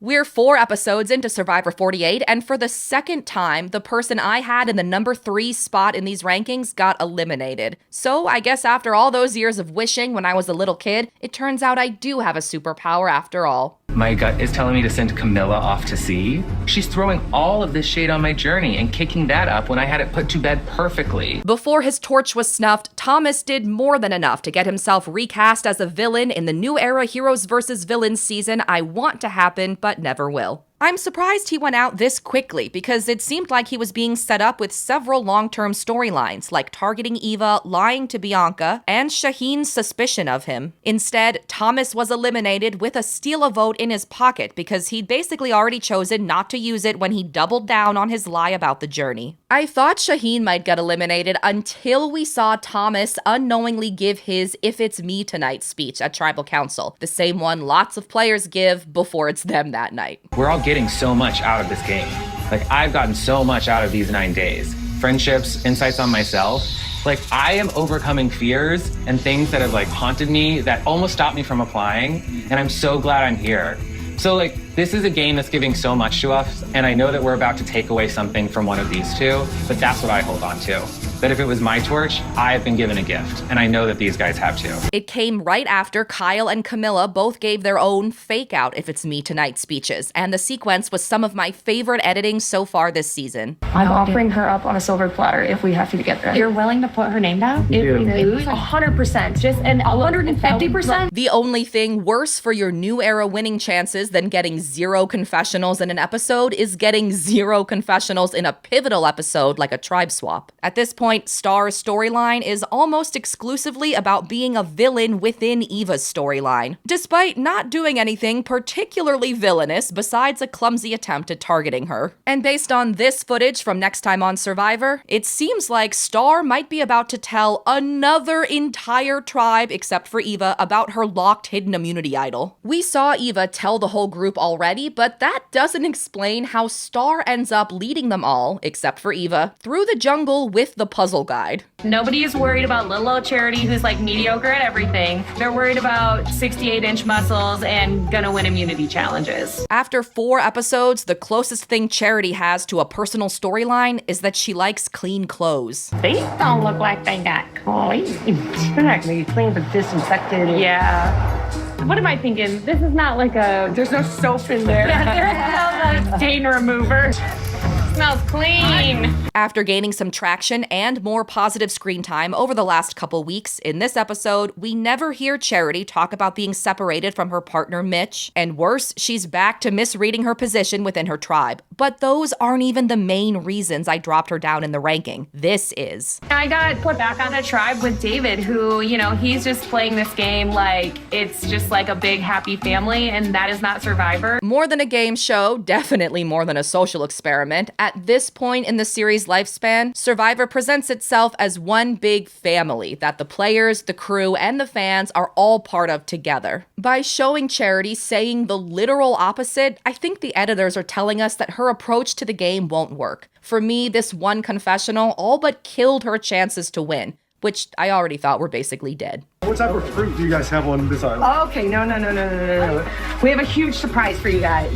We're 4 episodes into Survivor 48, and for the second time, the person I had in the number 3 spot in these rankings got eliminated. So I guess after all those years of wishing when I was a little kid, it turns out I do have a superpower after all. My gut is telling me to send Kamilla off to sea. She's throwing all of this shade on my journey and kicking that up when I had it put to bed perfectly. Before his torch was snuffed, Thomas did more than enough to get himself recast as a villain in the New Era Heroes vs. Villains season I want to happen but never will. I'm surprised he went out this quickly because it seemed like he was being set up with several long-term storylines, like targeting Eva, lying to Bianca, and Shauhin's suspicion of him. Instead, Thomas was eliminated with a steal a vote in his pocket because he'd basically already chosen not to use it when he doubled down on his lie about the journey. I thought Shauhin might get eliminated until we saw Thomas unknowingly give his "if it's me tonight" speech at Tribal Council, the same one lots of players give before it's them that night. We're all getting so much out of this game. Like, I've gotten so much out of these 9 days. Friendships, insights on myself. Like, I am overcoming fears and things that have haunted me that almost stopped me from applying. And I'm so glad I'm here. So this is a game that's giving so much to us. And I know that we're about to take away something from one of these two, but that's what I hold on to. That if it was my torch, I have been given a gift, and I know that these guys have too. It came right after Kyle and Kamilla both gave their own fake out "if it's me tonight" speeches, and the sequence was some of my favorite editing so far this season. I'm offering her up on a silver platter if we have to get there. You're willing to put her name down? If we lose, 100%, just an 150%. The only thing worse for your New Era winning chances than getting 0 confessionals in an episode is getting 0 confessionals in a pivotal episode like a tribe swap. At this point, Star's storyline is almost exclusively about being a villain within Eva's storyline, despite not doing anything particularly villainous besides a clumsy attempt at targeting her. And based on this footage from Next Time on Survivor, it seems like Star might be about to tell another entire tribe, except for Eva, about her locked hidden immunity idol. We saw Eva tell the whole group already, but that doesn't explain how Star ends up leading them all, except for Eva, through the jungle with the puzzle guide. Nobody is worried about little old Charity who's mediocre at everything. They're worried about 68-inch muscles and gonna win immunity challenges. After 4 episodes, the closest thing Charity has to a personal storyline is that she likes clean clothes. These don't look like they got clean. They're not gonna be clean but disinfected. Yeah. What am I thinking? This is not There's no soap in there. Yeah, there's no stain remover. Smells clean. After gaining some traction and more positive screen time over the last couple weeks, in this episode, we never hear Charity talk about being separated from her partner Mitch, and worse, she's back to misreading her position within her tribe. But those aren't even the main reasons I dropped her down in the ranking. This is. I got put back on a tribe with David, who, he's just playing this game like it's just like a big happy family, and that is not Survivor. More than a game show, definitely more than a social experiment. At this point in the series' lifespan, Survivor presents itself as one big family that the players, the crew, and the fans are all part of together. By showing Charity saying the literal opposite, I think the editors are telling us that her approach to the game won't work. For me, this one confessional all but killed her chances to win, which I already thought were basically dead. What type of fruit do you guys have on this island? Okay, no. We have a huge surprise for you guys.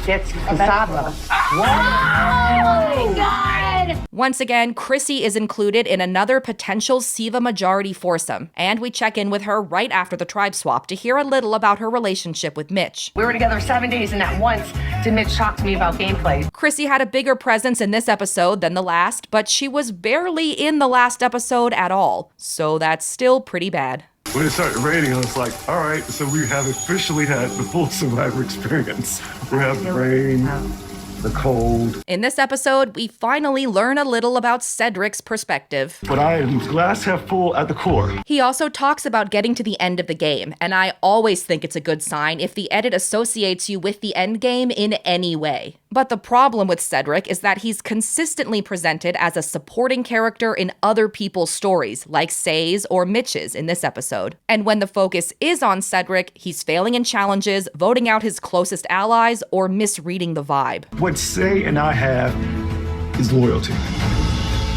It's cassava. Oh my God! Once again, Chrissy is included in another potential Siva majority foursome, and we check in with her right after the tribe swap to hear a little about her relationship with Mitch. We were together 7 days, and not once did Mitch talk to me about gameplay. Chrissy had a bigger presence in this episode than the last, but she was barely in the last episode at all, so that's still pretty bad. When it started raining, I was like, all right, so we have officially had the full Survivor experience. We have the rain, the cold. In this episode, we finally learn a little about Cedrek's perspective. But I am glass half full at the core. He also talks about getting to the end of the game, and I always think it's a good sign if the edit associates you with the end game in any way. But the problem with Cedrek is that he's consistently presented as a supporting character in other people's stories, like Say's or Mitch's in this episode. And when the focus is on Cedrek, he's failing in challenges, voting out his closest allies, or misreading the vibe. What Say and I have is loyalty.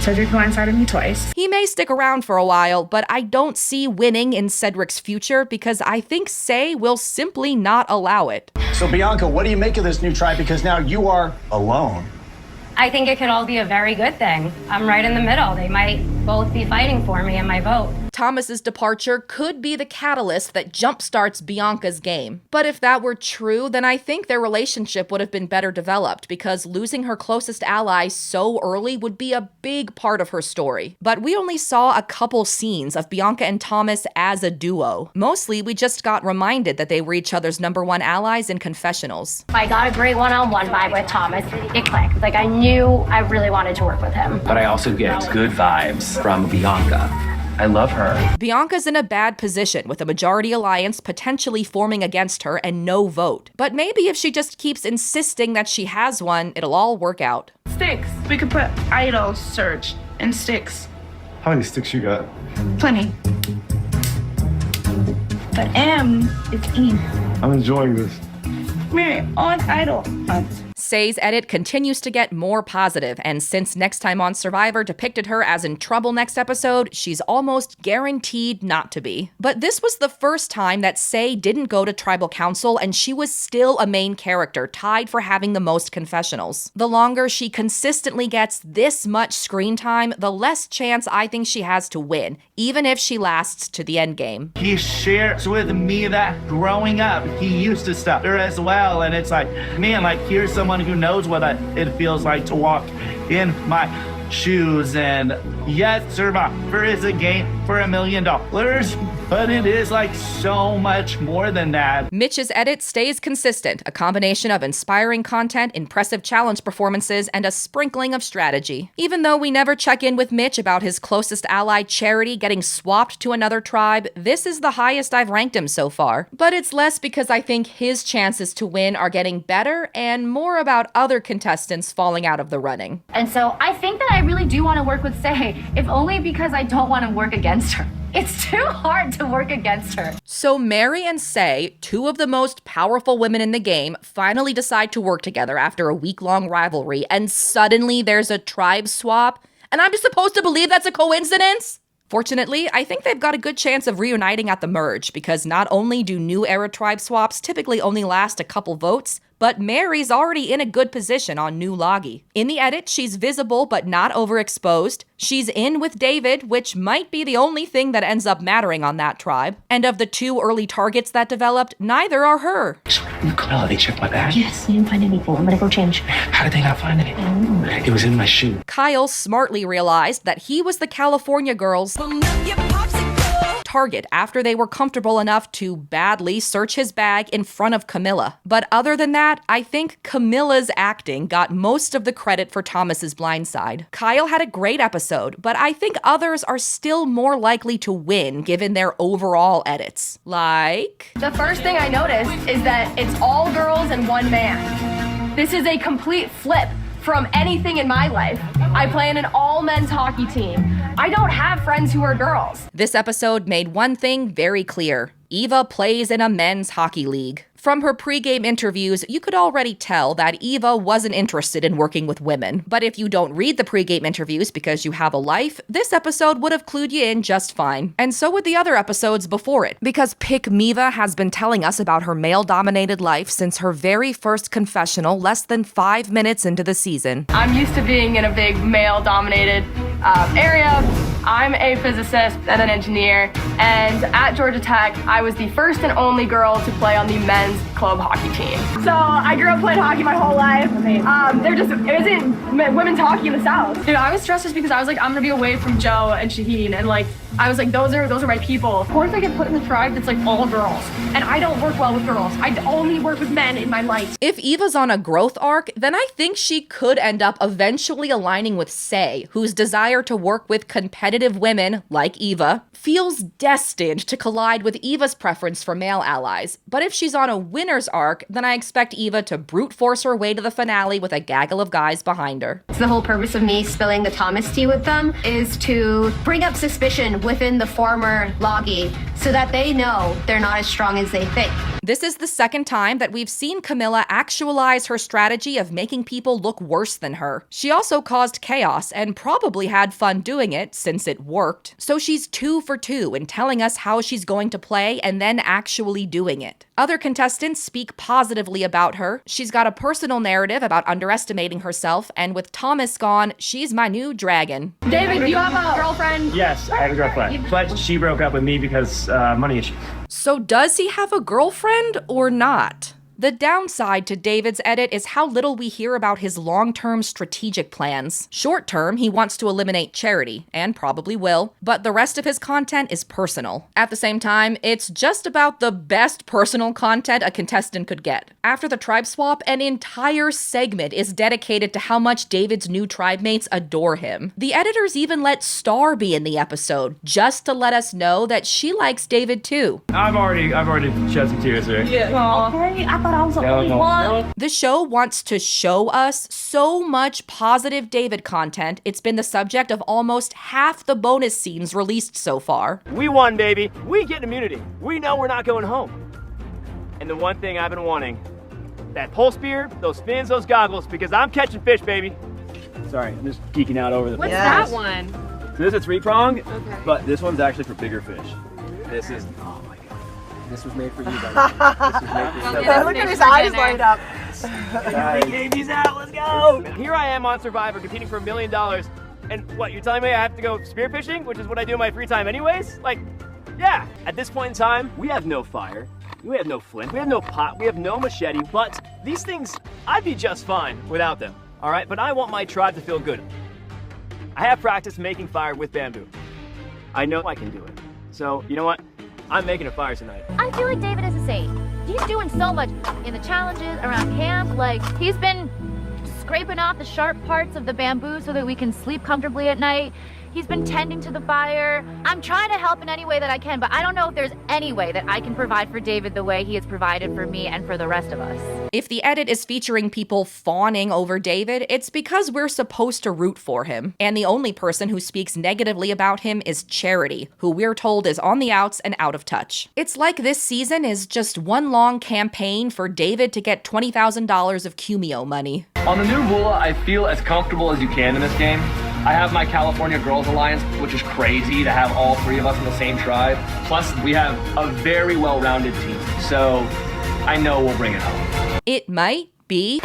Cedrek blindsided me twice. He may stick around for a while, but I don't see winning in Cedrek's future because I think Say will simply not allow it. So Bianca, what do you make of this new tribe? Because now you are alone. I think it could all be a very good thing. I'm right in the middle. They might both be fighting for me in my vote. Thomas's departure could be the catalyst that jumpstarts Bianca's game. But if that were true, then I think their relationship would have been better developed, because losing her closest ally so early would be a big part of her story. But we only saw a couple scenes of Bianca and Thomas as a duo. Mostly, we just got reminded that they were each other's #1 allies in confessionals. I got a great one-on-one vibe with Thomas. It clicked. Like, I knew I really wanted to work with him. But I also get good vibes from Bianca. I love her. Bianca's in a bad position, with a majority alliance potentially forming against her and no vote. But maybe if she just keeps insisting that she has one, it'll all work out. Sticks. We could put idol search in sticks. How many sticks you got? Plenty. But M is Eve. I'm enjoying this. Mary, on idol hunt. Say's edit continues to get more positive, and since Next Time on Survivor depicted her as in trouble next episode, she's almost guaranteed not to be. But this was the first time that Say didn't go to tribal council, and she was still a main character, tied for having the most confessionals. The longer she consistently gets this much screen time, the less chance I think she has to win, even if she lasts to the end game. He shares with me that growing up, he used to stuff her as well, and it's like, man, like, here's someone who knows what it feels like to walk in my shoes. And yes, Survivor is a game for $1 million, but it is like so much more than that. Mitch's edit stays consistent, a combination of inspiring content, impressive challenge performances, and a sprinkling of strategy. Even though we never check in with Mitch about his closest ally, Charity, getting swapped to another tribe, this is the highest I've ranked him so far. But it's less because I think his chances to win are getting better, and more about other contestants falling out of the running. And so I think that I really do want to work with Say, if only because I don't want to work against her. It's too hard to work against her. So Mary and Say, two of the most powerful women in the game, finally decide to work together after a week-long rivalry, and suddenly there's a tribe swap, and I'm just supposed to believe that's a coincidence? Fortunately, I think they've got a good chance of reuniting at the merge, because not only do new era tribe swaps typically only last a couple votes, but Mary's already in a good position on New Logie. In the edit, she's visible but not overexposed. She's in with David, which might be the only thing that ends up mattering on that tribe. And of the two early targets that developed, neither are her. Kamilla, they checked my bag. Yes, you didn't find anything. I'm gonna go change. How did they not find anything? It was in my shoe. Kyle smartly realized that he was the California girls' target after they were comfortable enough to badly search his bag in front of Kamilla. But other than that, I think Kamilla's acting got most of the credit for Thomas's blindside. Kyle had a great episode, but I think others are still more likely to win given their overall edits. Like... The first thing I noticed is that it's all girls and one man. This is a complete flip from anything in my life. I play in an all-men's hockey team. I don't have friends who are girls. This episode made one thing very clear. Eva plays in a men's hockey league. From her pregame interviews, you could already tell that Eva wasn't interested in working with women. But if you don't read the pregame interviews because you have a life, this episode would have clued you in just fine. And so would the other episodes before it, because Pick Miva has been telling us about her male-dominated life since her very first confessional less than 5 minutes into the season. I'm used to being in a big male-dominated area. I'm a physicist and an engineer, and at Georgia Tech, I was the first and only girl to play on the men's club hockey team. So I grew up playing hockey my whole life. It isn't women's hockey in the South. Dude, I was stressed just because I was like, I'm gonna be away from Joe and Shauhin, and like, I was like, those are my people. Of course I get put in the tribe that's like all girls, and I don't work well with girls. I only work with men in my life. If Eva's on a growth arc, then I think she could end up eventually aligning with Say, whose desire to work with competitive women, like Eva, feels destined to collide with Eva's preference for male allies. But if she's on a winner's arc, then I expect Eva to brute force her way to the finale with a gaggle of guys behind her. So the whole purpose of me spilling the Thomas tea with them is to bring up suspicion within the former Logie so that they know they're not as strong as they think. This is the second time that we've seen Kamilla actualize her strategy of making people look worse than her. She also caused chaos and probably had fun doing it since it worked. So she's 2 for 2 in telling us how she's going to play and then actually doing it. Other contestants speak positively about her. She's got a personal narrative about underestimating herself, and with Thomas gone, she's my new dragon. David, do you have a girlfriend? Yes, I have a girlfriend, but she broke up with me because money issues. So does he have a girlfriend or not? The downside to David's edit is how little we hear about his long-term strategic plans. Short-term, he wants to eliminate Charity, and probably will, but the rest of his content is personal. At the same time, it's just about the best personal content a contestant could get. After the tribe swap, an entire segment is dedicated to how much David's new tribe mates adore him. The editors even let Star be in the episode, just to let us know that she likes David too. I've already shed some tears here. Okay, I thought I was the only one. The show wants to show us so much positive David content, it's been the subject of almost half the bonus scenes released so far. We won, baby. We get immunity. We know we're not going home. And the one thing I've been wanting, that pole spear, those fins, those goggles, because I'm catching fish, baby. Sorry, I'm just geeking out over the What's that one? So this is 3-prong, but this one's actually for bigger fish. This is, oh my God. This was made for you, buddy. This was made for you. Look at his eyes light up. Big babies out, let's go! Here I am on Survivor competing for $1 million. And what, you're telling me I have to go spearfishing, which is what I do in my free time anyways? Like, yeah. At this point in time, we have no fire. We have no flint. We have no pot. We have no machete. But these things, I'd be just fine without them. All right? But I want my tribe to feel good. I have practiced making fire with bamboo. I know I can do it. So, you know what? I'm making a fire tonight. I feel like David is a saint. He's doing so much in the challenges, around camp. Like, he's been scraping off the sharp parts of the bamboo so that we can sleep comfortably at night. He's been tending to the fire. I'm trying to help in any way that I can, but I don't know if there's any way that I can provide for David the way he has provided for me and for the rest of us. If the edit is featuring people fawning over David, it's because we're supposed to root for him. And the only person who speaks negatively about him is Charity, who we're told is on the outs and out of touch. It's like this season is just one long campaign for David to get $20,000 of Cumio money. On the new Vula, I feel as comfortable as you can in this game. I have my California Girls Alliance, which is crazy to have all 3 of us in the same tribe. Plus, we have a very well-rounded team, so I know we'll bring it home. It might be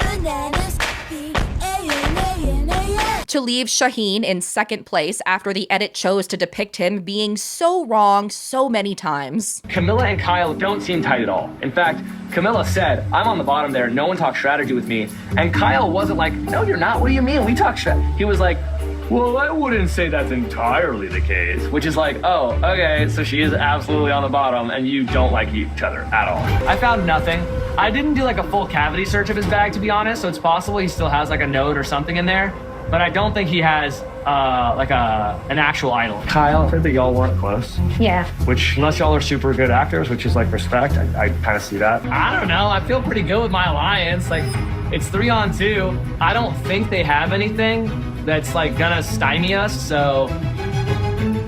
to leave Shauhin in second place after the edit chose to depict him being so wrong so many times. Kamilla and Kyle don't seem tight at all. In fact, Kamilla said, I'm on the bottom there, no one talks strategy with me. And Kyle wasn't like, no, you're not, what do you mean? We talk strategy. He was like, well, I wouldn't say that's entirely the case. Which is like, oh, okay, so she is absolutely on the bottom and you don't like each other at all. I found nothing. I didn't do like a full cavity search of his bag, to be honest, so it's possible he still has like a note or something in there. But I don't think he has an actual idol. Kyle, I heard that y'all weren't close. Yeah. Which, unless y'all are super good actors, which is like respect, I kind of see that. I don't know, I feel pretty good with my alliance. Like, it's 3-on-2. I don't think they have anything that's like gonna stymie us, so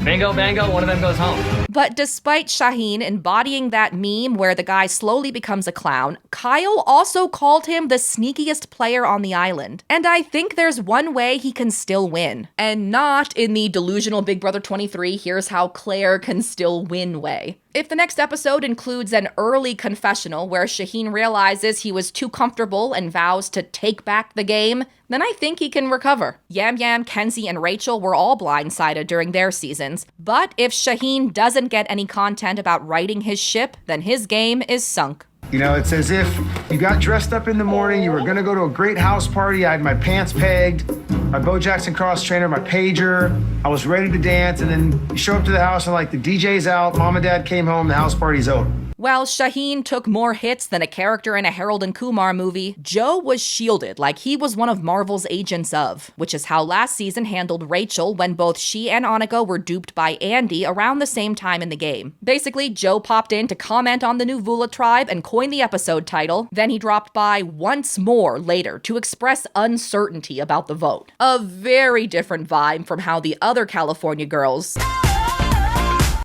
bingo bango, one of them goes home. But despite Shauhin embodying that meme where the guy slowly becomes a clown, Kyle also called him the sneakiest player on the island. And I think there's one way he can still win. And not in the delusional Big Brother 23, here's how Claire can still win way. If the next episode includes an early confessional where Shauhin realizes he was too comfortable and vows to take back the game, then I think he can recover. Yam Yam, Kenzie, and Rachel were all blindsided during their seasons. But if Shauhin doesn't get any content about righting his ship, then his game is sunk. You know, it's as if you got dressed up in the morning, you were gonna go to a great house party, I had my pants pegged, my Bo Jackson cross trainer, my pager, I was ready to dance, and then you show up to the house and like the DJ's out, mom and dad came home, the house party's over. While Shauhin took more hits than a character in a Harold and Kumar movie, Joe was shielded like he was one of Marvel's agents of, which is how last season handled Rachel when both she and Annika were duped by Andy around the same time in the game. Basically, Joe popped in to comment on the new Vula tribe and coin the episode title, then he dropped by once more later to express uncertainty about the vote. A very different vibe from how the other California girls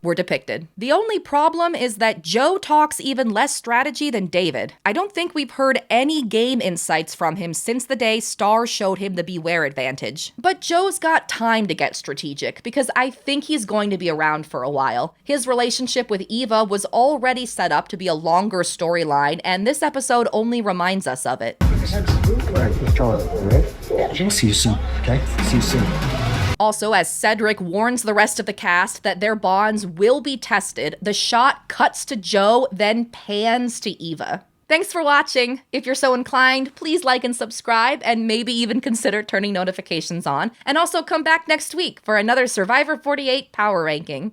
were depicted. The only problem is that Joe talks even less strategy than David. I don't think we've heard any game insights from him since the day Star showed him the Beware advantage. But Joe's got time to get strategic, because I think he's going to be around for a while. His relationship with Eva was already set up to be a longer storyline, and this episode only reminds us of it. I'll see you soon, okay? See you soon. Also, as Cedrek warns the rest of the cast that their bonds will be tested, the shot cuts to Joe, then pans to Eva. Thanks for watching. If you're so inclined, please like and subscribe, and maybe even consider turning notifications on. And also come back next week for another Survivor 48 power ranking.